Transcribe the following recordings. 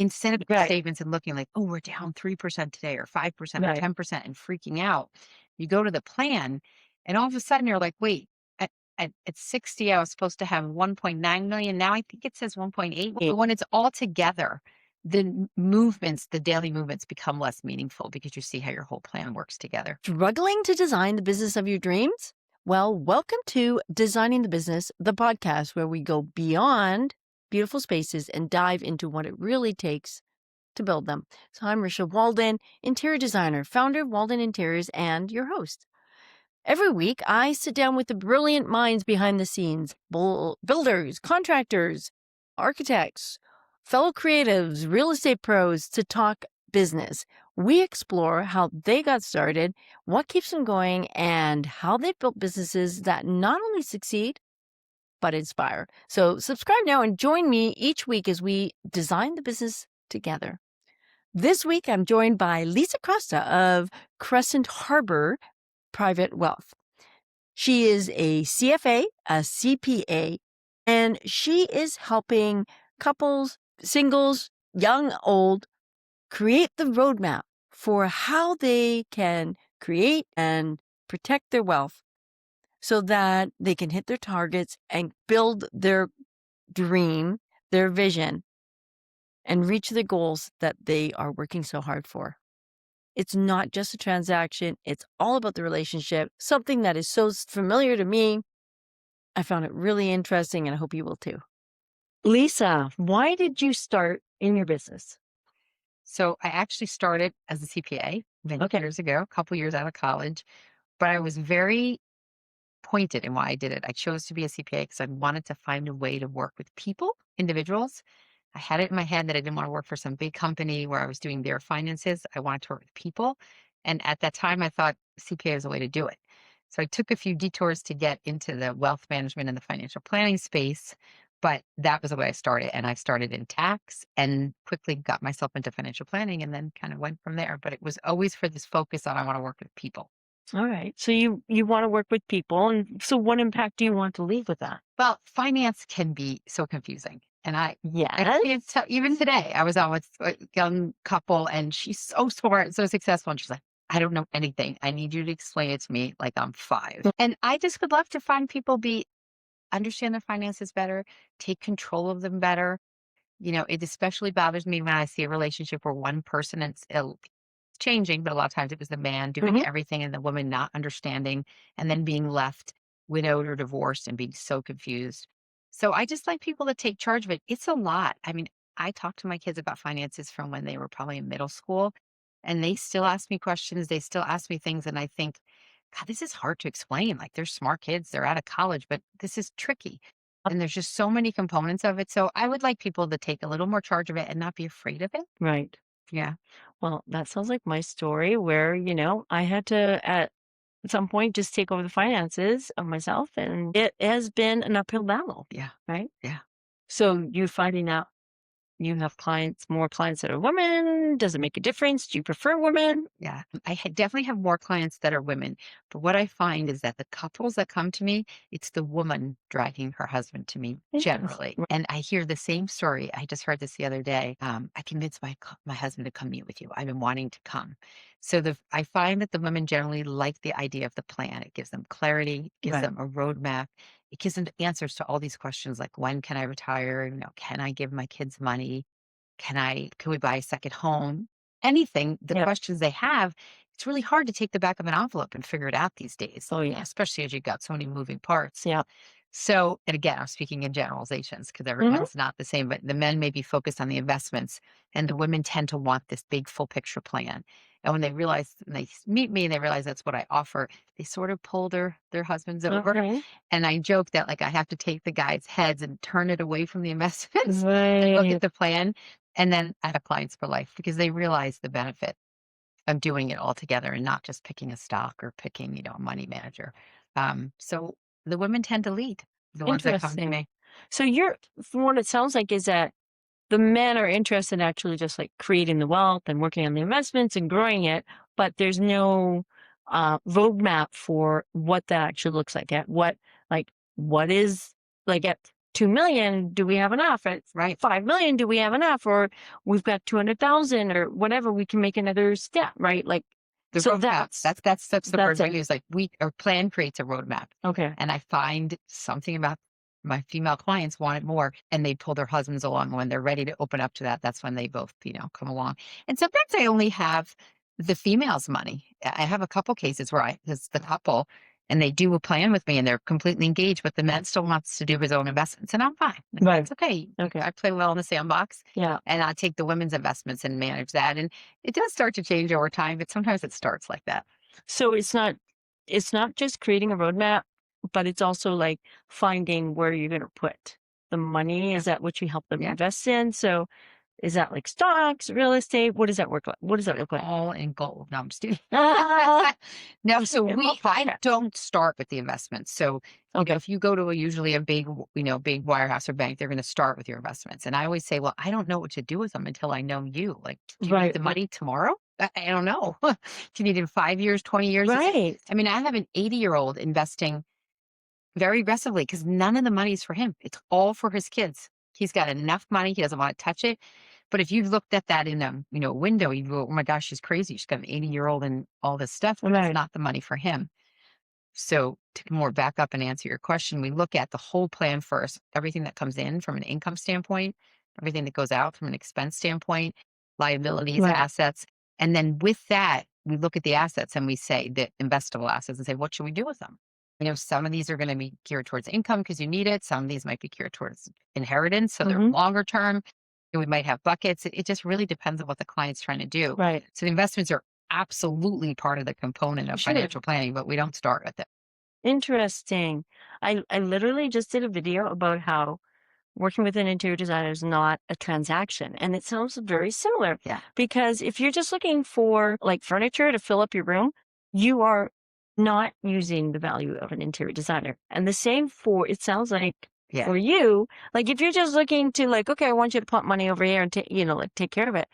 instead of Right. statements and looking like, oh, we're down 3% today or 5% or Right. 10% and freaking out, you go to the plan and all of a sudden you're like, wait, at 60, I was supposed to have 1.9 million. Now I think it says 1.8. But when it's all together, the movements, the daily movements become less meaningful because you see how your whole plan works together. Struggling to design the business of your dreams? Well, welcome to Designing the Business, the podcast where we go beyond beautiful spaces and dive into what it really takes to build them. So I'm Risha Walden, interior designer, founder of Walden Interiors, and your host. Every week, I sit down with the brilliant minds behind the scenes, builders, contractors, architects, fellow creatives, real estate pros to talk business. We explore how they got started, what keeps them going, and how they built businesses that not only succeed, but inspire. So subscribe now and join me each week as we design the business together. This week, I'm joined by Lisa Crosta of Crescent Harbor Private Wealth. She is a CFA, a CPA, and she is helping couples, singles, young, old, create the roadmap for how they can create and protect their wealth so that they can hit their targets and build their dream, their vision, and reach the goals that they are working so hard for. It's not just a transaction. It's all about the relationship, something that is so familiar to me. I found it really interesting, and I hope you will too. Lisa, why did you start in your business? So I actually started as a CPA many Okay. years ago, a couple years out of college, but I was very pointed in why I did it. I chose to be a CPA because I wanted to find a way to work with people, individuals. I had it in my head that I didn't want to work for some big company where I was doing their finances. I wanted to work with people. And at that time, I thought CPA was a way to do it. So I took a few detours to get into the wealth management and the financial planning space. But that was the way I started. And I started in tax and quickly got myself into financial planning and then kind of went from there. But it was always for this focus on I want to work with people. All right. So you want to work with people, and so what impact do you want to leave with that? Well, finance can be so confusing. And I Yes. can't tell, even today, I was on with a young couple and she's so smart, so successful. And she's like, I don't know anything. I need you to explain it to me like I'm 5. And I just would love to find people understand their finances better, take control of them better. It especially bothers me when I see a relationship where one person it's changing, but a lot of times it was the man doing Mhm. everything and the woman not understanding and then being left widowed or divorced and being so confused. So I just like people to take charge of it. It's a lot. I mean, I talk to my kids about finances from when they were probably in middle school, and they still ask me questions. They still ask me things. And I think, God, this is hard to explain. Like they're smart kids, they're out of college, but this is tricky. And there's just so many components of it. So I would like people to take a little more charge of it and not be afraid of it. Right. Yeah. Well, that sounds like my story where, I had to at some point just take over the finances of myself, and it has been an uphill battle, Yeah. right? Yeah. So you finding out you have more clients that are women. Does it make a difference? Do you prefer women? Yeah, definitely have more clients that are women. But what I find is that the couples that come to me, it's the woman dragging her husband to me Yes. generally. And I hear the same story. I just heard this the other day. I convinced my husband to come meet with you. I've been wanting to come. So I find that the women generally like the idea of the plan. It gives them clarity, gives Right. them a roadmap. It gives them answers to all these questions like when can I retire? Can I give my kids money? Can we buy a second home? Anything, the Yeah. questions they have, it's really hard to take the back of an envelope and figure it out these days, Oh, yeah. especially as you've got so many moving parts. Yeah. So, and again, I'm speaking in generalizations because Hmm. everyone's not the same, but the men may be focused on the investments and the women tend to want this big full picture plan. And when they meet me and they realize that's what I offer, they sort of pull their husbands over. Okay. And I joke that like I have to take the guys' heads and turn it away from the investments and look Right. at the plan. And then I have clients for life because they realize the benefit of doing it all together and not just picking a stock or picking, a money manager. So the women tend to lead, the ones that come to Interesting. me. So from what it sounds like, is that the men are interested in actually just like creating the wealth and working on the investments and growing it, but there's no roadmap for what that actually looks like. Like what is like at 2 million, do we have enough? At Right. 5 million, do we have enough? Or we've got 200,000 or whatever, we can make another step, right? Like, The so roadmap. That's the word that's we it. use. Like we or plan creates a roadmap. Okay. And I find something about my female clients want it more, and they pull their husbands along when they're ready to open up to that. That's when they both, come along. And sometimes I only have the female's money. I have a couple cases where it's the couple and they do a plan with me and they're completely engaged, but the man still wants to do his own investments. And I'm fine. Like, Right. it's okay. Okay. I play well in the sandbox Yeah. and I take the women's investments and manage that. And it does start to change over time, but sometimes it starts like that. So it's not just creating a roadmap, but it's also like finding where you're going to put the money. Is that what you help them Yeah. invest in? So is that like stocks, real estate? What does that work like? What does that look like? All in gold. No, I'm just kidding. Ah, No, so I okay. don't start with the investments. So, Okay. if you go to usually a big, big wirehouse or bank, they're going to start with your investments. And I always say, well, I don't know what to do with them until I know you. Like, do you need Right. the money tomorrow? I don't know. Do you need it in 5 years, 20 years? Right. I mean, I have an 80-year-old investing very aggressively because none of the money is for him. It's all for his kids. He's got enough money. He doesn't want to touch it. But if you looked at that in a window, you go, "Oh my gosh, she's crazy. She's got an 80-year-old and all this stuff." But it's Right. not the money for him. So to more back up and answer your question, we look at the whole plan first, everything that comes in from an income standpoint, everything that goes out from an expense standpoint, liabilities, Right. assets. And then with that, we look at the assets and we say the investable assets and say, what should we do with them? Some of these are going to be geared towards income because you need it. Some of these might be geared towards inheritance. So they're Hmm. longer term. We might have buckets. It just really depends on what the client's trying to do. Right. So the investments are absolutely part of the component of Sure. financial planning, but we don't start with it. Interesting. I literally just did a video about how working with an interior designer is not a transaction. And it sounds very similar Yeah. because if you're just looking for like furniture to fill up your room, you are not using the value of an interior designer. And the same for, it sounds like Yeah. for you, like if you're just looking to like, okay, I want you to put money over here and take, like take care of it,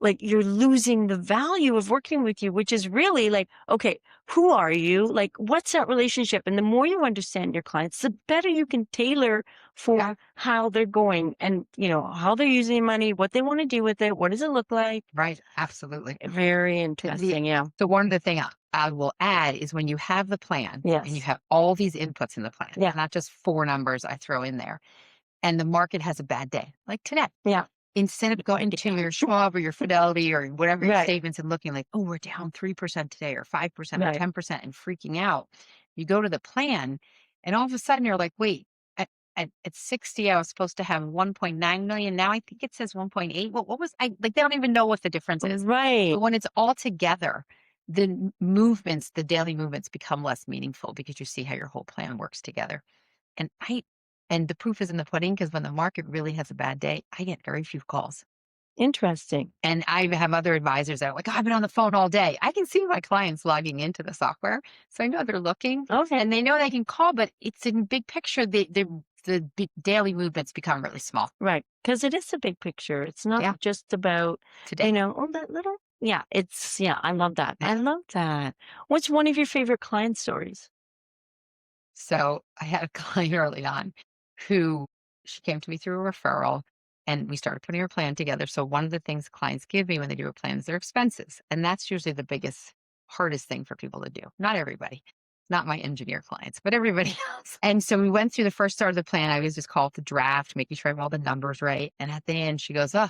like you're losing the value of working with you, which is really like, okay, who are you? Like, what's that relationship? And the more you understand your clients, the better you can tailor for Yeah. how they're going and, how they're using money, what they want to do with it. What does it look like? Right. Absolutely. Very The interesting. Yeah. So one of the thing I will add is when you have the plan and you Yes. have all these inputs in the plan, Yeah. not just four numbers I throw in there, and the market has a bad day, like today. Yeah. Instead of going to your Schwab or your Fidelity or whatever your Right. statements and looking like, oh, we're down 3% today or 5% or Right. 10% and freaking out, you go to the plan and all of a sudden you're like, wait, at 60, I was supposed to have 1.9 million. Now I think it says 1.8. Well, what was I like? They don't even know what the difference is. Right. But when it's all together, the movements, the daily movements become less meaningful because you see how your whole plan works together. And and the proof is in the pudding because when the market really has a bad day, I get very few calls. Interesting. And I have other advisors that are like, "Oh, I've been on the phone all day." I can see my clients logging into the software. So I know they're looking Okay. and they know they can call, but it's in big picture. The big daily movements become really small Right. Because it is a big picture. It's not Yeah. just about, today. oh, that little. Yeah. Yeah. I love that. I love that. What's one of your favorite client stories? So I had a client early on who she came to me through a referral and we started putting her plan together. So one of the things clients give me when they do a plan is their expenses. And that's usually the biggest, hardest thing for people to do. Not everybody, not my engineer clients, but everybody else. And so we went through the first start of the plan. I was just called the draft, making sure I have all the numbers right. And at the end, she goes, "Oh, I'm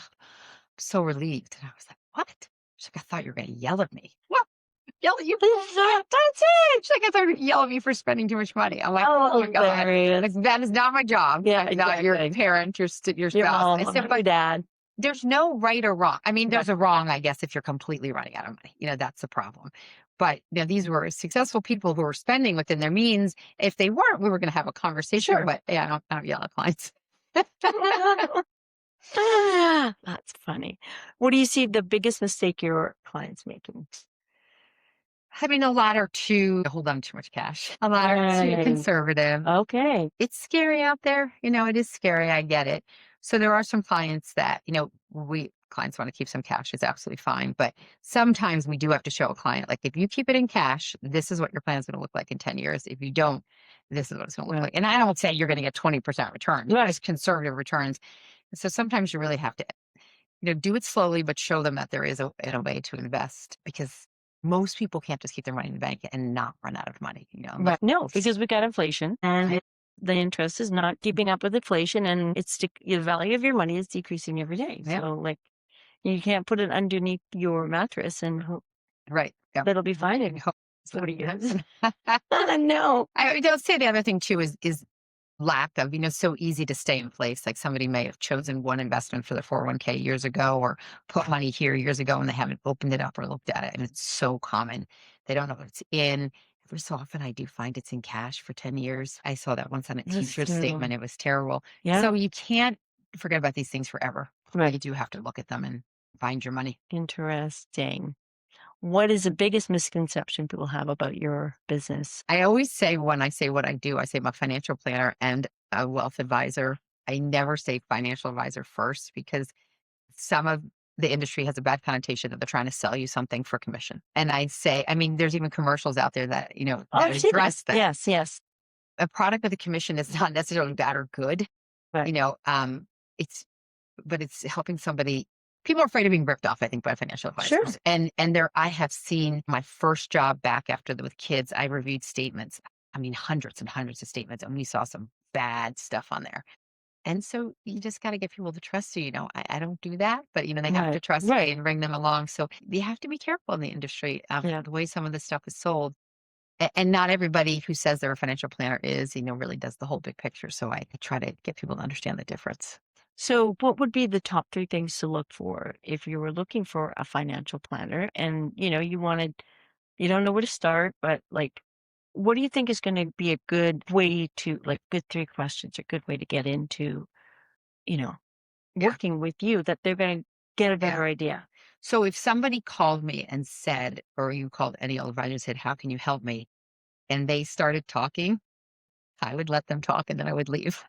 so relieved." And I was like, "What?" She's like, "I thought you were going to yell at me." What? Yell at you? That's it. She's like, "I thought you were gonna yell at me for spending too much money." I'm like, "Oh Oh, my God. Like, hilarious. that is not my job. Yeah, I'm not your exactly. parent, your Your spouse." I mom, said, your "But dad. there's no right or wrong. I mean, Right. there's a wrong, I guess, if you're completely running out of money. That's the problem. But these were successful people who were spending within their means. If they weren't, we were going to have a conversation. Sure. But yeah, I don't yell at clients. That's funny. What do you see the biggest mistake your clients making? I mean, a lot are too hold on too much cash. A lot are too Right. conservative. Okay. It's scary out there. It is scary. I get it. So there are some clients that, clients want to keep some cash, it's absolutely fine. But sometimes we do have to show a client, like, if you keep it in cash, this is what your plan is going to look like in 10 years. If you don't, this is what it's going to look Right. like. And I don't say you're going to get 20% return, Right. just conservative returns. So sometimes you really have to, do it slowly, but show them that there is a way to invest, because most people can't just keep their money in the bank and not run out of money, Right. No, because we got inflation and the interest is not keeping up with inflation and the value of your money is decreasing every day. Yeah, So like you can't put it underneath your mattress and hope right. Yeah. that'll be fine in Hope- 40 years. No. I'll say the other thing too is lack of, so easy to stay in place. Like, somebody may have chosen one investment for their 401k years ago, or put money here years ago, and they haven't opened it up or looked at it. And it's so common. They don't know what it's in. Every so often I do find it's in cash for 10 years. I saw that once on a That's teacher's terrible. statement. It was terrible. Yeah. So you can't forget about these things forever. You Right. do have to look at them and find your money. Interesting. What is the biggest misconception people have about your business? I always say, when I say what I do, I say I'm a financial planner and a wealth advisor. I never say financial advisor first, because some of the industry has a bad connotation that they're trying to sell you something for commission. And I say, I mean, there's even commercials out there that, Oh, that I've seen address that. that. Yes, yes. A product with a commission is not necessarily bad or good. Right. You know, it's but it's helping somebody. People are afraid of being ripped off, I think, by financial Sure. advisors. And there, I have seen my first job back after with kids. I reviewed statements. I mean, hundreds and hundreds of statements, and we saw some bad stuff on there. And so you just got to get people to trust you. I don't do that, but they have to Right. trust me Right. and bring them along. So you have to be careful in the industry, Yeah. the way some of this stuff is sold. And not everybody who says they're a financial planner is, really does the whole big picture. So I try to get people to understand the difference. So, what would be the top three things to look for if you were looking for a financial planner and you don't know where to start, but like, what do you think is going to be a good way to, like, good three questions, a good way to get into, you know, Yeah. working with you that they're going to get a Yeah. better idea? So if somebody called me and said, or you called any old advisor and said, how can you help me? And they started talking, I would let them talk and then I would leave.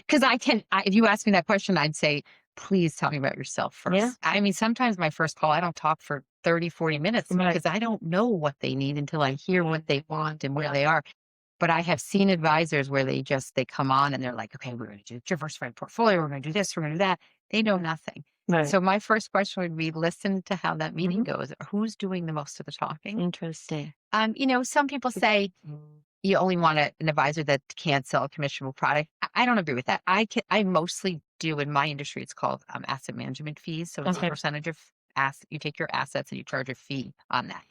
Because if you ask me that question, I'd say, please tell me about yourself Yeah. first. I mean, sometimes my first call, I don't talk for 30, 40 minutes Right. because I don't know what they need until I hear what they want and where they are. But I have seen advisors where they come on and they're like, okay, we're going to do diversified portfolio. We're going to do this. We're going to do that. They know nothing. Right. So my first question would be, listen to how that meeting Mhm. goes. Who's doing the most of the talking? Interesting. Some people say you only want an advisor that can't sell a commissionable product. I don't agree with that. I mostly do, in my industry, it's called asset management fees. So it's a Okay. percentage of asset. You take your assets and you charge a fee on that.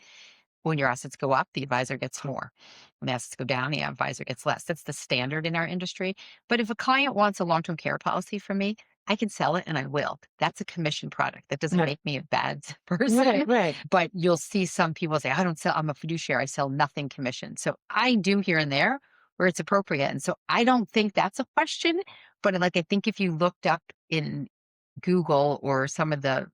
When your assets go up, the advisor gets more. When the assets go down, the advisor gets less. That's the standard in our industry. But if a client wants a long-term care policy from me, I can sell it and I will. That's a commission product. That doesn't Right. make me a bad person. Right. Right. But you'll see some people say, I don't sell, I'm a fiduciary, I sell nothing commission. So I do here and there where it's appropriate. And so I don't think that's a question. But like, I think if you looked up in Google, or some of the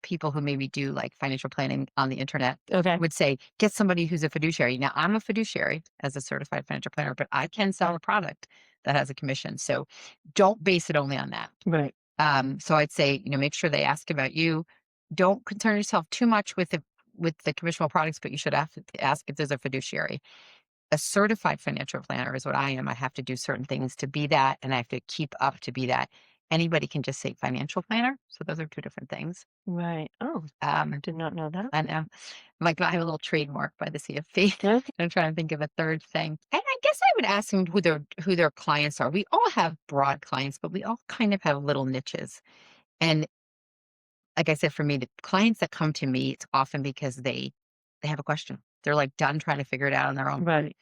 people who maybe do like financial planning on the internet Okay. would say, get somebody who's a fiduciary. Now, I'm a fiduciary as a certified financial planner, but I can sell a product that has a commission. So don't base it only on that. Right. So I'd say, make sure they ask about you. Don't concern yourself too much with the commissionable products, but you should ask if there's a fiduciary. A certified financial planner is what I am. I have to do certain things to be that, and I have to keep up to be that. Anybody can just say financial planner. So those are two different things. Right. Oh, Um, did not know that. and like, I have a little trademark by the CFP. Okay. I'm trying to think of a third thing. And I guess I would ask them who their clients are. We all have broad clients, but we all kind of have little niches. And like I said, for me, the clients that come to me, it's often because they have a question. They're like done trying to figure it out on their own. Right.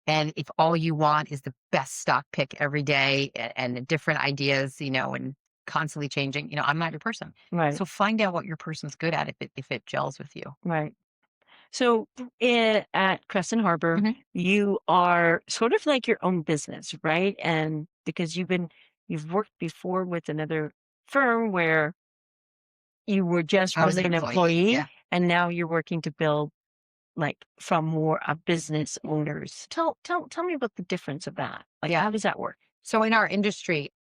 And if all you want is the best stock pick every day, and the different ideas, and constantly changing, I'm not your person. Right. So find out what your person's good at, if it gels with you. Right. So at Crescent Harbor, Mhm. you are sort of like your own business, right? And because you've worked before with another firm where you were just I was an an employee. Yeah. and now you're working to build like from more a business owners. Tell me about the difference of that. Like, Yeah. how does that work? So in our industry,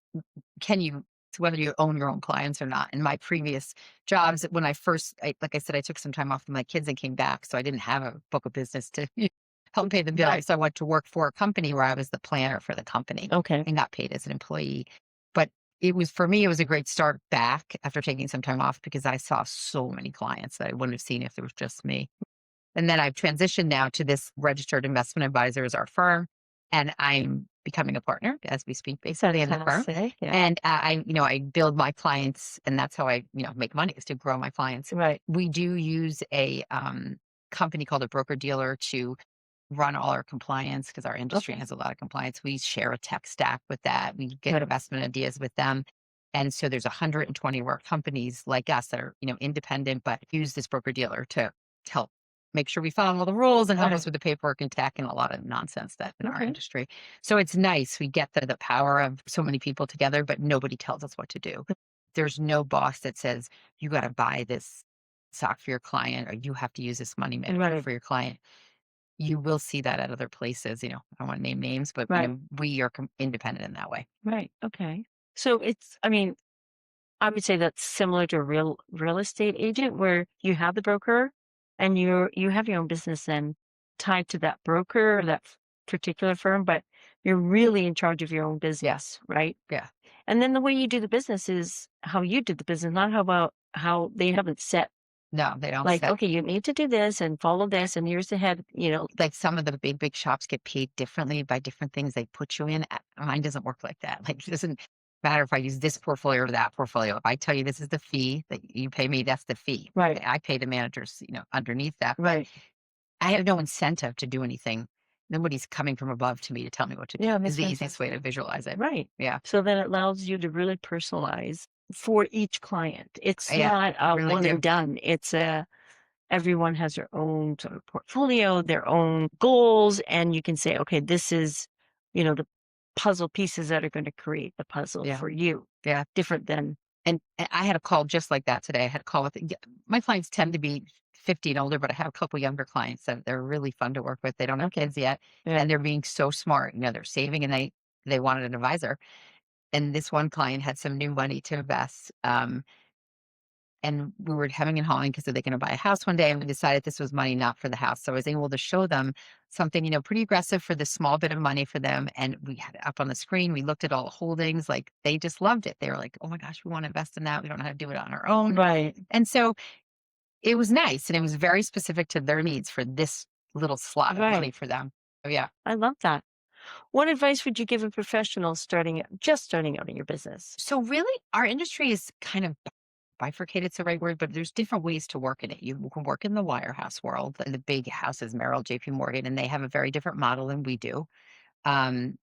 can you whether you own your own clients or not. In my previous jobs, when like I said, I took some time off with my kids and came back. So I didn't have a book of business to help pay the bills. Right. So I went to work for a company where I was the planner for the company Okay. and got paid as an employee. But for me, it was a great start back after taking some time off because I saw so many clients that I wouldn't have seen if it was just me. And then I've transitioned now to this registered investment advisor as our firm, and I'm becoming a partner as we speak, basically in the firm. Fantastic. Yeah. And I build my clients, and that's how I, make money is to grow my clients. Right. We do use a company called a broker dealer to run all our compliance because our industry Okay. has a lot of compliance. We share a tech stack with that. We get Good. investment ideas with them. And so there's 120 of our companies like us that are, independent, but use this broker dealer to help make sure we follow all the rules and help us Right. with the paperwork and tech and a lot of nonsense that in our Okay. industry. So it's nice. We get the power of so many people together, but nobody tells us what to do. There's no boss that says, you got to buy this stock for your client or you have to use this money manager Right. for your client. You will see that at other places, I don't wanna name names, but, Right. we are independent in that way. Right. Okay. So I mean, I would say that's similar to a real estate agent where you have the broker and you have your own business then tied to that broker or that particular firm, but you're really in charge of your own Yes. business, right? Yeah. And then the way you do the business is how you did the business, not how about how they haven't set No, they don't like, set okay, you need to do this and follow this and here's the head. like, some of the big shops get paid differently by different things they put you in. Mine doesn't work like that. Like, it doesn't matter if I use this portfolio or that portfolio. If I tell you this is the fee that you pay me, that's the fee. Right. I pay the managers, underneath that, but Right. I have no incentive to do anything. Nobody's coming from above to me to tell me what to do, Yeah, is that's the easiest way to fantastic. visualize it. Right. Yeah. So then it allows you to really personalize for each client. It's Yeah, not a really one do. and done. It's a everyone has their own sort of portfolio, their own goals, and you can say, okay, this is, the puzzle pieces that are going to create the puzzle Yeah. for you. Yeah. Different than And I had a call just like that today. I had a call with my clients tend to be 50 and older, but I have a couple younger clients that they're really fun to work with. They don't have okay. kids yet, Yeah. and they're being so smart. They're saving, and they wanted an advisor. And this one client had some new money to invest. And we were having and hawing because they're going to buy a house one day, and we decided this was money not for the house. So I was able to show them something, pretty aggressive for this small bit of money for them. And we had it up on the screen. We looked at all the holdings. Like, they just loved it. They were like, "Oh my gosh, we want to invest in that. We don't know how to do it on our own." Right. And so it was nice, and it was very specific to their needs for this little slot of money Right. for them. Oh yeah. I love that. What advice would you give a professional just starting out in your business? So really, our industry is kind of bifurcated, the right word, but there's different ways to work in it. You can work in the wirehouse world, and the big houses, Merrill, JP Morgan, and they have a very different model than we do. Um,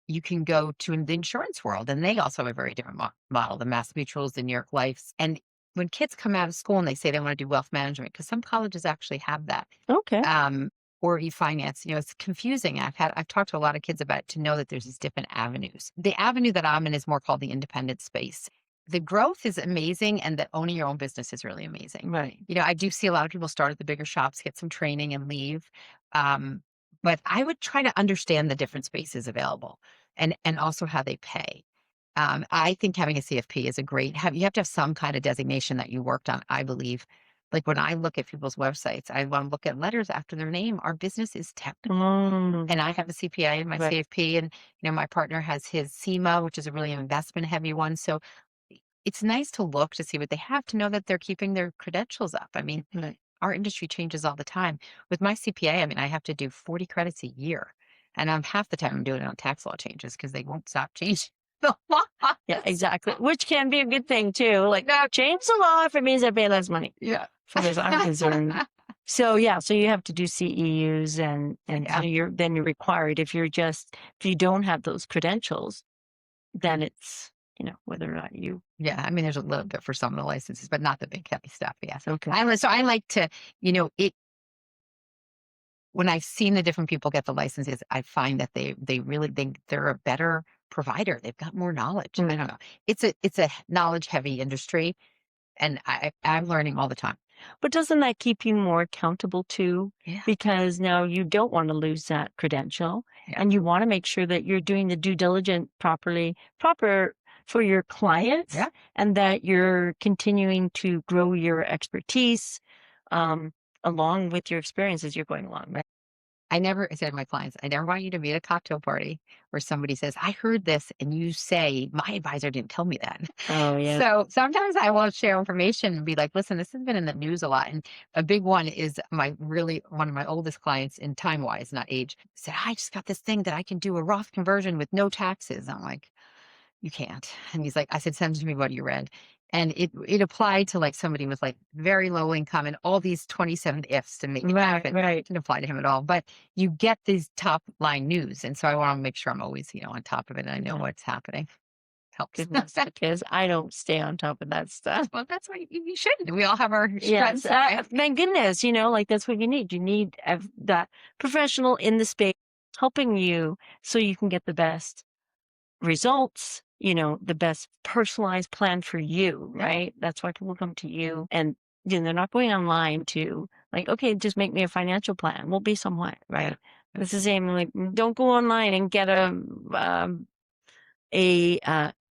you can go to the insurance world, and they also have a very different model, the Mass Mutuals, the New York Lifes. And when kids come out of school and they say they want to do wealth management, because some colleges actually have that, Okay. um, or e-finance, it's confusing. I've talked to a lot of kids about it to know that there's these different avenues. The avenue that I'm in is more called the independent space. The growth is amazing, and the owning your own business is really amazing. Right. I do see a lot of people start at the bigger shops, get some training and leave. Um, but I would try to understand the different spaces available and also how they pay. I think having a CFP is you have to have some kind of designation that you worked on, I believe. Like, when I look at people's websites, I want to look at letters after their name. Our business is technical. Mm, And I have a CPA and my right. CFP, and my partner has his SEMA, which is a really investment heavy one. So it's nice to look to see what they have to know that they're keeping their credentials up. I mean, Right. our industry changes all the time. With my CPA, I mean, I have to do 40 credits a year. And I'm half the time I'm doing it on tax law changes because they won't stop changing the Yeah, laws. exactly. Which can be a good thing too. Like, no, change the law if it means I pay less money, Yeah. as far as I'm concerned. So yeah, so you have to do CEUs and so Yeah. you're required if you don't have those credentials, then it's, whether or not you Yeah. I mean, there's a little bit for some of the licenses, but not the big heavy stuff. Yeah. okay. So I like to, it when I've seen the different people get the licenses, I find that they really think they're a better provider. They've got more knowledge. I Mm. don't know. It's a knowledge heavy industry, and I'm learning all the time. But doesn't that keep you more accountable too? Yeah. Because now you don't want to lose that credential Yeah. and you want to make sure that you're doing the due diligence proper for your clients Yeah. and that you're continuing to grow your expertise um, along with your experience as you're going along. Right. I never I said to my clients, I never want you to be at a cocktail party where somebody says, I heard this, and you say, my advisor didn't tell me that. Oh, yeah. So sometimes I will share information and be like, listen, this has been in the news a lot. And a big one is one of my oldest clients in time wise, not age, said, I just got this thing that I can do a Roth conversion with no taxes. I'm like, you can't. And he's like, I said, send to me what you read. And it applied to like somebody with like very low income and all these 27 ifs to make it Right, happen. right. Didn't apply to him at all. But you get these top line news. And so I want to make sure I'm always, on top of it and I know Yeah. what's happening. Helps. Goodness, because I don't stay on top of that stuff. Well, that's why you shouldn't. We all have our Yes, strengths. Right? thank goodness, like that's what you need. You need that professional in the space helping you so you can get the best results, the best personalized plan for you, Yeah. right? That's why people come to you and they're not going online to like, okay, just make me a financial plan. Well, be somewhat, right? Yeah. It's the same, like, don't go online and get a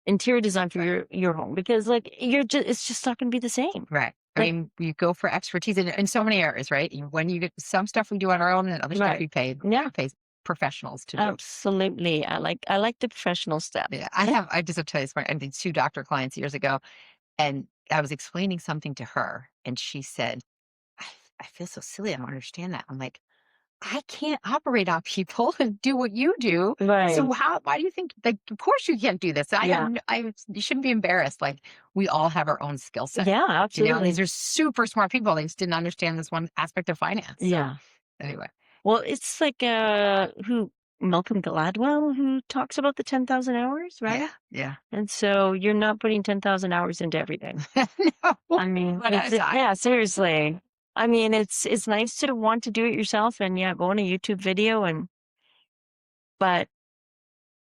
interior design for your home because like it's just not going to be the same. Right. I Like, mean, you go for expertise in so many areas, right? When you get some stuff we do on our own and other stuff right. we Yeah, pay professionals to do. absolutely. I like the professional stuff. Yeah. I just have to tell you this. I did two doctor clients years ago. And I was explaining something to her, and she said, I, I feel so silly. I don't understand that. I'm like, I can't operate on people and do what you do. Right. So why do you think, like, of course you can't do this. Yeah. You shouldn't be embarrassed. Like, we all have our own skill set, Yeah, and these absolutely. are super smart people. They just didn't understand this one aspect of finance. So Yeah. anyway, Well, it's like who Malcolm Gladwell who talks about the 10,000 hours, yeah, right? yeah. And so you're not putting 10,000 hours into everything. No, I mean, but yeah, seriously. I mean, it's nice to want to do it yourself and yeah, go on a YouTube video but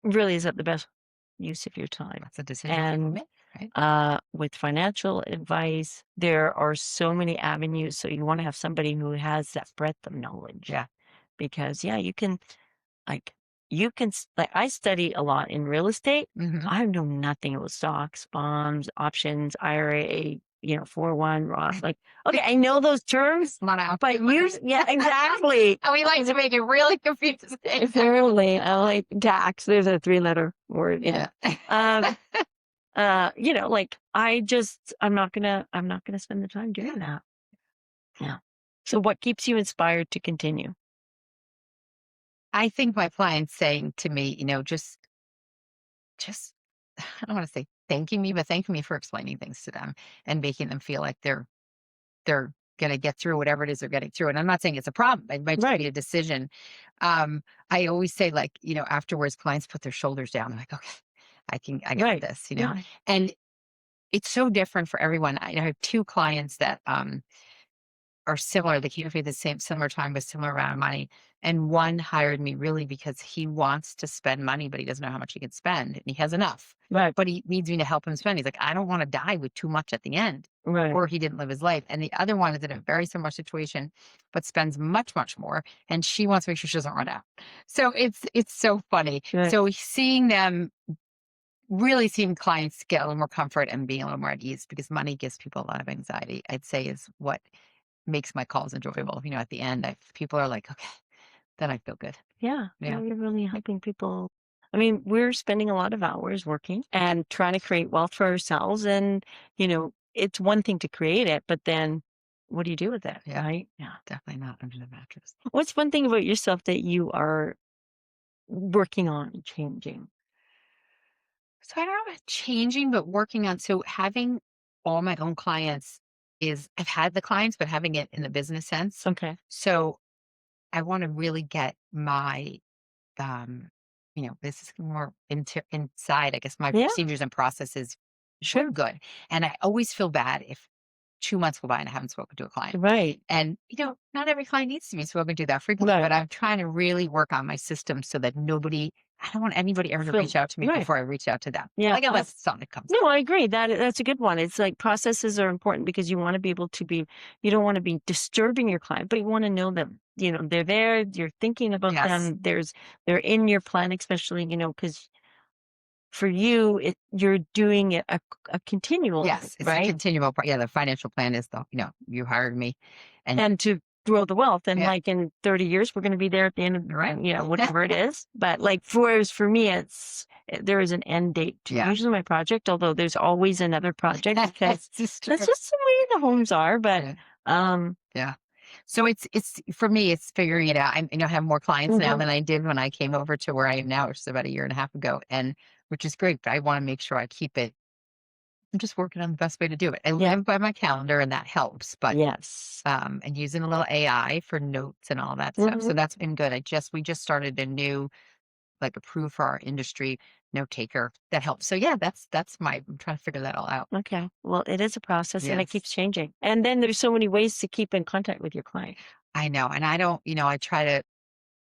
really is that the best use of your time? that's a decision people And make, right? with financial advice, there are so many avenues. So you want to have somebody who has that breadth of knowledge Yeah. because yeah, like like I study a lot in real estate. Hmm. I know nothing about stocks, bonds, options, IRA, 401 Roth. Like, okay, I know those terms, A lot of but outliers. yeah, exactly. And we like to make it really confusing. Apparently, I like tax. There's a 3-letter word in Yeah. it. Um, like I'm not gonna spend the time doing that. Yeah. So what keeps you inspired to continue? I think my clients saying to me, just I don't want to say thanking me, but thanking me for explaining things to them and making them feel like they're gonna get through whatever it is they're getting through. And I'm not saying it's a problem. It might just Right. be a decision. I always say, like, afterwards clients put their shoulders down. I'm like, okay, I got Right. this. Yeah. And it's so different for everyone. I have two clients that are similar. They came to me the same similar time with similar amount of money. And one hired me really because he wants to spend money, but he doesn't know how much he can spend. And he has enough, Right. but he needs me to help him spend. He's like, I don't want to die with too much at the end. Right. Or he didn't live his life. And the other one is in a very similar situation, but spends much, much more. And she wants to make sure she doesn't run out. So it's so funny. Right. So seeing them really seeing clients get a little more comfort and being a little more at ease because money gives people a lot of anxiety, I'd say is what makes my calls enjoyable. At the end, people are like, "Okay," then I feel good. Yeah. Yeah. No, you're really helping people. I mean, we're spending a lot of hours working and trying to create wealth for ourselves. And, it's one thing to create it, but then what do you do with it? Yeah. Right. Yeah. Definitely not under the mattress. What's one thing about yourself that you are working on changing? So I don't know about changing, but working on having all my own clients is I've had the clients, but having it in the business sense. Okay. So I want to really get my this is more inside, I guess, my Yeah. procedures and processes Sure. good. And I always feel bad if 2 months go by and I haven't spoken to a client. Right. And, not every client needs to be spoken to that frequently, Right. but I'm trying to really work on my system so that I don't want anybody ever to Feel reach out to me right. before I reach out to them. Yeah. Like, unless something comes up. No, I agree. That's a good one. It's like processes are important because you want to be able to you don't want to be disturbing your client, but you want to know them. They're there, you're thinking about Yes. them. They're in your plan, especially, because for you, you're doing it a continual, Yes, it's a right? continual part. Yeah, the financial plan is you hired me and And to grow the wealth. And yeah, like in 30 years, we're going to be there at the end of, right. whatever it is. But like for me, there is an end date to Yeah. usually my project, although there's always another project because That's just that's true. just the way the homes are. But, Yeah. um, Yeah. So it's for me, it's figuring it out. I have more clients now mhm, than I did when I came over to where I am now, which is about a year and a half ago, and which is great. But I want to make sure I keep it. I'm just working on the best way to do it. I yeah, live by my calendar, and that helps. But yes. and using a little AI for notes and all that stuff. So Mhm. that's been good. We just started a new like approved for our industry note taker that helps. So yeah, that's my I'm trying to figure that all out. Okay. Well, it is a process and it Yes. keeps changing. And then there's so many ways to keep in contact with your client. I know. And I don't, I try to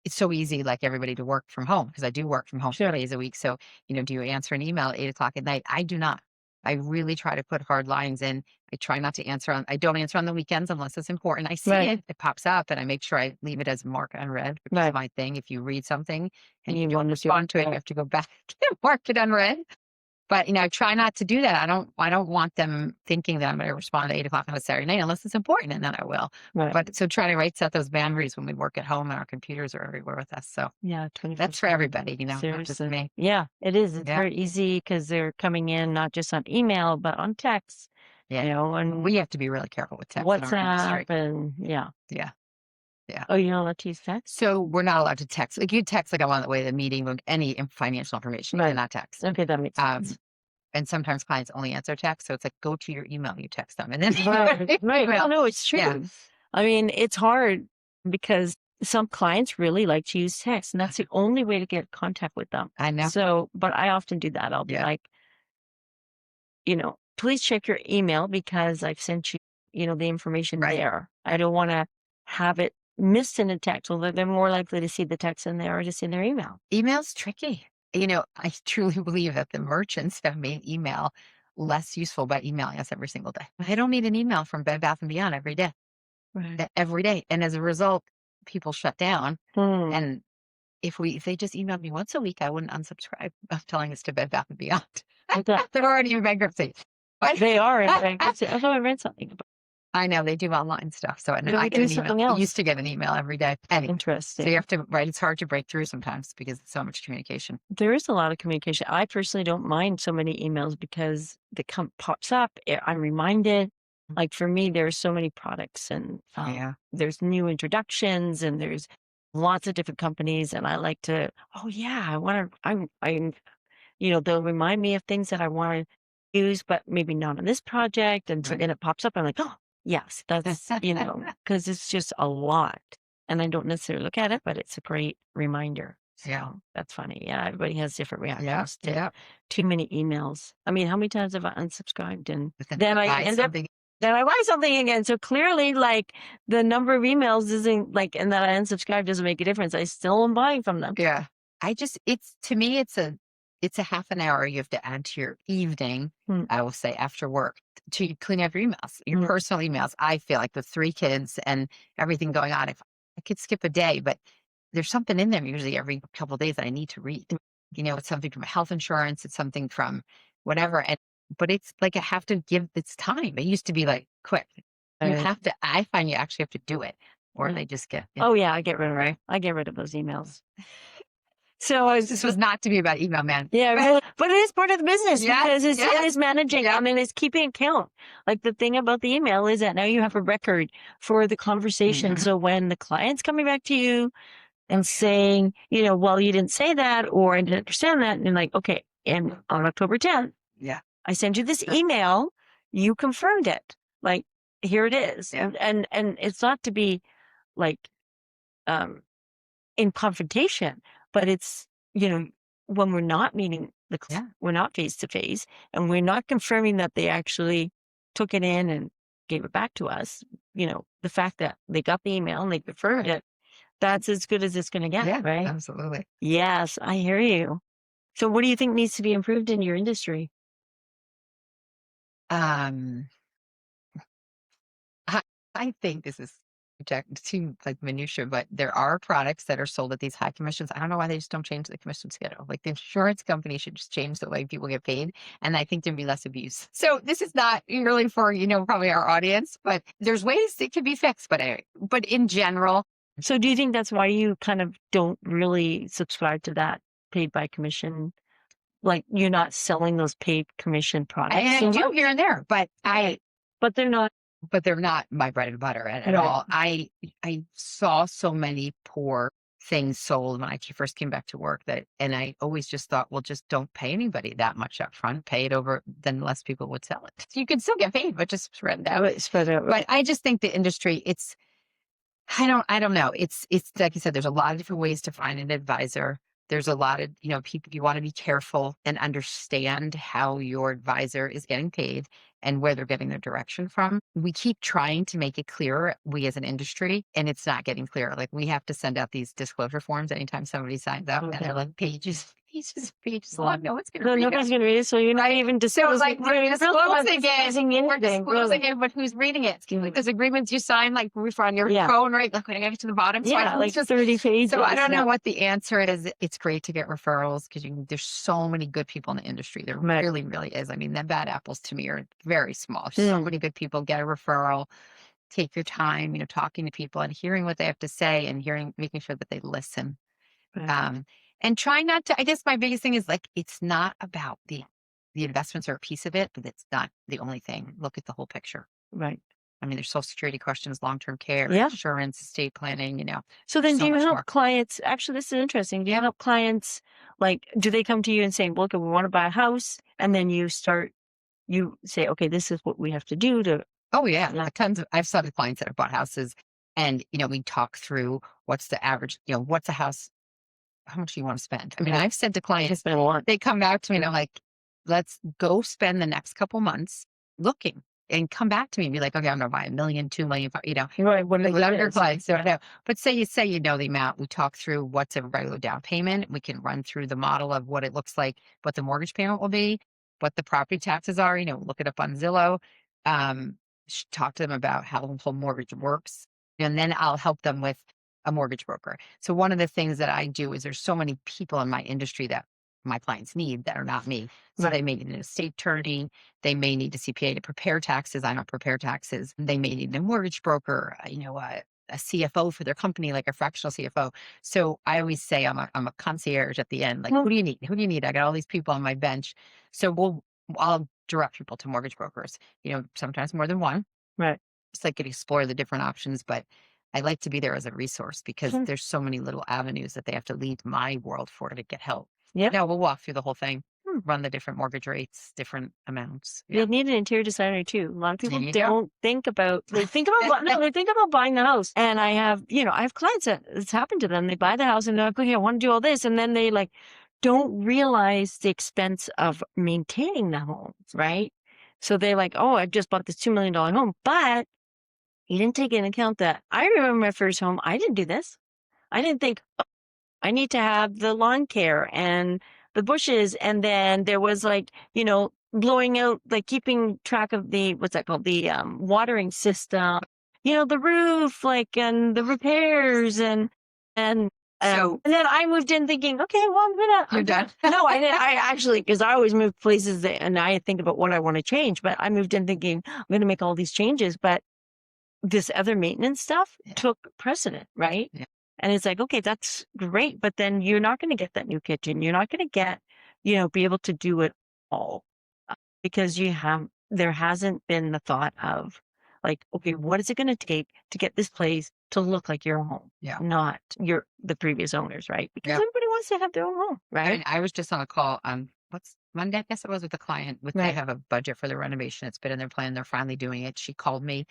it's so easy like everybody to work from home because I do work from home Sure. 4 days a week. So, do you answer an email at 8 o'clock at night? I do not. I really try to put hard lines in. I don't answer on the weekends unless it's important. I see Right. it pops up and I make sure I leave it as mark unread, which is Right. my thing. If you read something and you You don't want to do respond to it, you right. have to go back and mark it unread. But, I try not to do that. I don't want them thinking that I'm gonna respond at 8 o'clock on a Saturday night unless it's important, and then I will. Right. But so try to set those boundaries when we work at home and our computers are everywhere with us. So Yeah, that's for 24/7. everybody, not just Seriously. me. Yeah, it is. It's Yeah. very easy because they're coming in not just on email, but on text, Yeah. and We have to be really careful with text in our WhatsApp industry. and yeah. Yeah. Yeah. Oh, you're not allowed to use text? So we're not allowed to text. Like you text like I'm on the way to the meeting with any financial information. You Right. cannot text. Okay, that makes Um, sense. and sometimes clients only answer text. So it's like go to your email, you text them, and then you go to Right, your right. Oh, email. no, it's Yeah. true. I mean, it's hard because some clients really like to use text, and that's the only way to get contact with them. I know. So, but I often do that. I'll be Yeah. like, please check your email because I've sent you, the information Right. there. I don't want to have it missed in a text, although they're more likely to see the text in there or just in their email. Email's tricky. I truly believe that the merchants have made email less useful by emailing us every single day. I don't need an email from Bed Bath and Beyond every day, Right. every day. And as a result, people shut down. Hmm. And if they just emailed me once a week, I wouldn't unsubscribe of telling us to Bed Bath and Beyond. Like that. They're already in bankruptcy. But They are in bankruptcy. I thought I read something about I know they do online stuff. So and they I get do an email. something I used else. to get an email every day. Anyway, so you Interesting. have to right. It's hard to break through sometimes because it's so much communication. There is a lot of communication. I personally don't mind so many emails because pops up. I'm reminded. Like for me, there's so many products and Yeah. there's new introductions and there's lots of different companies. And I like to, oh yeah, I want to, they'll remind me of things that I want to use, but maybe not on this project. And so Right. then it pops up. I'm like, oh, yes, that's, because it's just a lot. And I don't necessarily look at it, but it's a great reminder. Yeah. So that's funny. Yeah, everybody has different Yeah. reactions to Yeah. too many emails. I mean, how many times have I unsubscribed and But then then I buy end up something. then I buy something again. So clearly, like the number of emails isn't like, and that I unsubscribe doesn't make a difference. I still am buying from them. Yeah. It's to me, it's a half an hour you have to add to your evening, Mm, I will say after work to clean up your emails, your mm, personal emails. I feel like with 3 kids and everything going on, if I could skip a day, but there's something in there usually every couple of days that I need to read. mm, It's something from health insurance, it's something from whatever. But it's like I have to give its time. It used to be like quick. right. I find you actually have to do it or Yeah. they just get Oh yeah, I get rid of those emails. So this was not to be about email, man. yeah, really, but it is part of the business Yes, because it yes, is managing. I yep, mean, it's keeping account. Like the thing about the email is that now you have a record for the conversation. mhm, So when the client's coming back to you and saying, well, you didn't say that, or I didn't understand that, and you're like, okay, and on October 10th, yeah, I sent you this email, you confirmed it. Like, here it is. yeah, And it's not to be like um in confrontation, but it's, when we're not meeting yeah, we're not face to face and we're not confirming that they actually took it in and gave it back to us, the fact that they got the email and they confirmed right, it, that's as good as it's going to get, yeah, right? absolutely. Yes, I hear you. So what do you think needs to be improved in your industry? Um, I I think this is too like minutia, but there are products that are sold at these high commissions. I don't know why they just don't change the commission schedule. Like the insurance company should just change the way people get paid, and I think there'd be less abuse. So this is not really for probably our audience, but there's ways it can be fixed. But in general, So do you think that's why you kind of don't really subscribe to that paid by commission? Like you're not selling those paid commission products I so do much, here and there, but they're not. but they're not my bread and butter at Right. all. I saw so many poor things sold when I first came back to work and I always just thought, well, just don't pay anybody that much up front. Pay it over, then less people would sell it. You can still get paid, but just spread it out. Spread out. But I just think the industry, I don't know. It's like you said, there's a lot of different ways to find an advisor. There's a lot of, people you want to be careful and understand how your advisor is getting paid and where they're getting their direction from. We keep trying to make it clearer, we as an industry, and it's not getting clearer. Like we have to send out these disclosure forms anytime somebody signs up, and Okay. they're like pages long. No one's going to No, read it. nobody's gonna read it, so you're not even So disclosing. like we're disclosing anything. we're disclosing it, but who's reading it? Like those agreements you sign, like on your Yeah. phone, right? Like when I get to the bottom. So Yeah, like just 30 pages. so I don't know what the answer is. It's great to get referrals because there's so many good people in the industry. There Right. really, really is. I mean, the bad apples to me are very small. So many good people. Get a referral. Take your time, talking to people and hearing what they have to say and making sure that they listen. Right. And try not to. I guess my biggest thing is like it's not about the investments are a piece of it, but it's not the only thing. Look at the whole picture. Right. I mean, there's social security questions, long-term care, Yeah. insurance, estate planning, So then so do you much help more. clients? Actually, this is interesting. Do you help clients, like, do they come to you and say, look, we want to buy a house? And then you say, okay, this is what we have to do to. Oh yeah, Yeah. I've started clients that have bought houses, and we talk through what's the average, what's a house, how much do you want to spend? I mean, Right. I've said to clients, Spend a lot. they come back to me and I'm like, let's go spend the next couple months looking and come back to me and be like, okay, I'm gonna buy 1 million, 2 million, Right. whatever your clients don't know. But say the amount, we talk through what's a regular down payment. We can run through the model of what it looks like, what the mortgage payment will be, what the property taxes are, look it up on Zillow. Um, Talk to them about how the whole mortgage works. And then I'll help them with a mortgage broker. So one of the things that I do is there's so many people in my industry that my clients need that are not me. So Right. they may need an estate attorney, they may need a CPA to prepare taxes. I don't prepare taxes. They may need a mortgage broker, a CFO for their company, like a fractional CFO. So I always say I'm a concierge at the end. Like, who do you need? Who do you need? I got all these people on my bench. So I'll direct people to mortgage brokers. Sometimes more than one. Right. Just like could explore the different options, but I like to be there as a resource because Sure. there's so many little avenues that they have to leave my world for to get help. Yep. No, we'll walk through the whole thing, run the different mortgage rates, different amounts. You'll need an interior designer too. A lot of people There you go. don't think about, they think about, no, they think about buying the house. And I have clients that it's happened to them. They buy the house and they're like, okay, I want to do all this. And then they don't realize the expense of maintaining the home, right? So they're like, oh, I just bought this $2 million home, but you didn't take into account that I remember my first home. I didn't do this. I didn't think, oh, I need to have the lawn care and the bushes. And then there was blowing out, keeping track of what's that called? The watering system, the roof, and the repairs and So and then I moved in thinking, okay, well, you're done. no, I didn't. I actually, because I always move places and I think about what I want to change, but I moved in thinking I'm going to make all these changes, but this other maintenance stuff took precedent, right? Yeah. And it's like, okay, that's great, but then you're not going to get that new kitchen. You're not going to get, be able to do it all because there hasn't been the thought of okay, what is it going to take to get this place to look like your home? Yeah. Not the previous owners, right? Because Yeah. everybody wants to have their own home, right? I was just on a call what's Monday, I guess it was, with a client they Right. have a budget for the renovation. It's been in their plan. They're finally doing it. She called me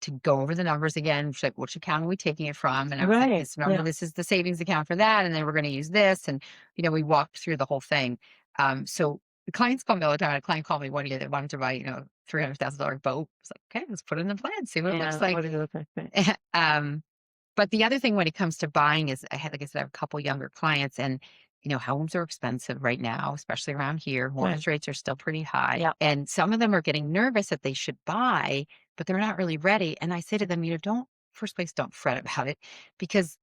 to go over the numbers again. She's like, which account are we taking it from? And I was like, Right. remember, this is the savings account for that. And then we're going to use this. And, we walked through the whole thing. So the clients call me all the time. A client called me one year that wanted to buy, $300,000 boat. I was like, okay, let's put it in the plan, see what it looks like. What does it look like? But the other thing when it comes to buying is like I said, I have a couple younger clients and, homes are expensive right now, especially around here. Mortgage rates are still pretty high. Yeah. And some of them are getting nervous that they should buy, but they're not really ready. And I say to them, don't first place, don't fret about it because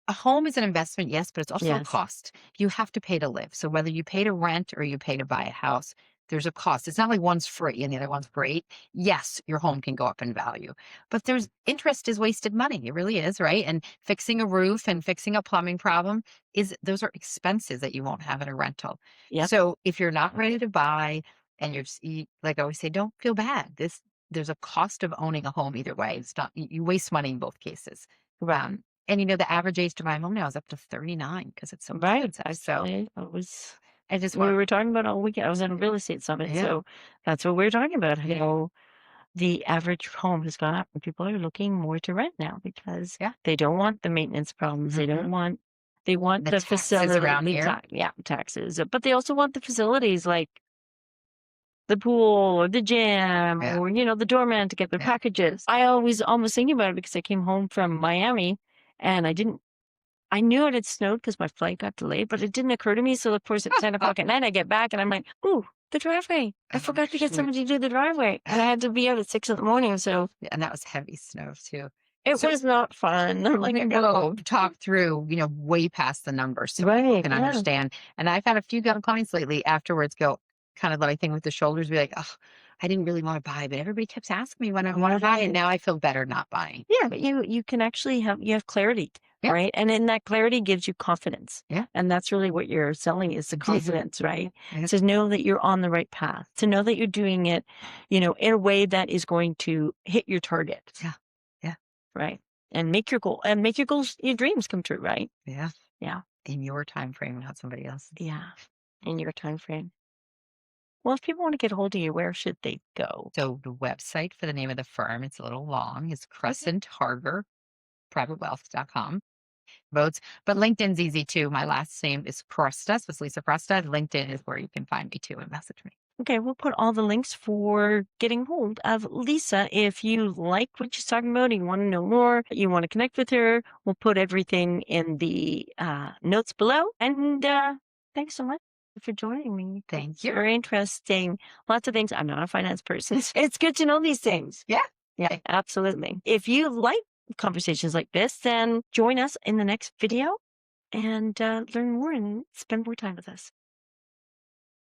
a home is an investment, yes, but it's also a Yes. cost. You have to pay to live. So whether you pay to rent or you pay to buy a house, there's a cost. It's not like one's free and the other one's great. Yes, your home can go up in value, but there's interest is wasted money. It really is, right? And fixing a roof and fixing a plumbing problem is those are expenses that you won't have in a rental. Yep. So if you're not ready to buy and like I always say, don't feel bad. There's a cost of owning a home either way. It's not you waste money in both cases. Right. And the average age to buy a home now is up to 39 because it's so Right. expensive. So Actually, I was I just we want, were talking about all weekend. I was at a real estate summit, yeah, so that's what we were talking about. How the average home has gone up, and people are looking more to rent now because yeah. they don't want the maintenance problems. They Mhm. don't want. They want The the taxes facility, around here. yeah, taxes, but they also want the facilities like the pool or the gym Yeah, or the doorman to get their yeah. packages. I always almost thinking about it because I came home from Miami and I knew it had snowed because my flight got delayed, but it didn't occur to me. So of course at 10 o'clock at night I get back and I'm like, ooh, the driveway. I Oh, forgot to get shoot. somebody to do the driveway. And I had to be out at 6 in the morning. So Yeah, and that was heavy snow too. it So was not fun. I'm like, I got we'll talk through, way past the numbers so people right. can Yeah. understand. And I've had a few clients lately afterwards go kind of like thing with the shoulders, be like, oh, I didn't really want to buy, but everybody keeps asking me when I want to buy, and now I feel better not buying. Yeah, but you can actually have clarity, Yeah, right? And then that clarity gives you confidence. yeah, And that's really what you're selling is the confidence, right? yeah, To know that you're on the right path, to know that you're doing it, in a way that is going to hit your target, yeah, yeah, right? And make your goal and make your goals, your dreams come true, right? yeah. Yeah. In your time frame, not somebody else's. Yeah. In your time frame. Well, if people want to get a hold of you, where should they go? So the website for the name of the firm, it's a little long, is Okay. Crescent Harbor privatewealth.com. Votes. But LinkedIn's easy too. My last name is Crosta, so it's Lisa Crosta. LinkedIn is where you can find me too and message me. Okay, we'll put all the links for getting hold of Lisa. If you like what she's talking about and you want to know more, you want to connect with her, we'll put everything in the notes below. And thanks so much for joining me. Thank It's you. very interesting. Lots of things. I'm not a finance person. It's good to know these things. Yeah. Yeah, absolutely. If you like conversations like this, then join us in the next video and learn more and spend more time with us.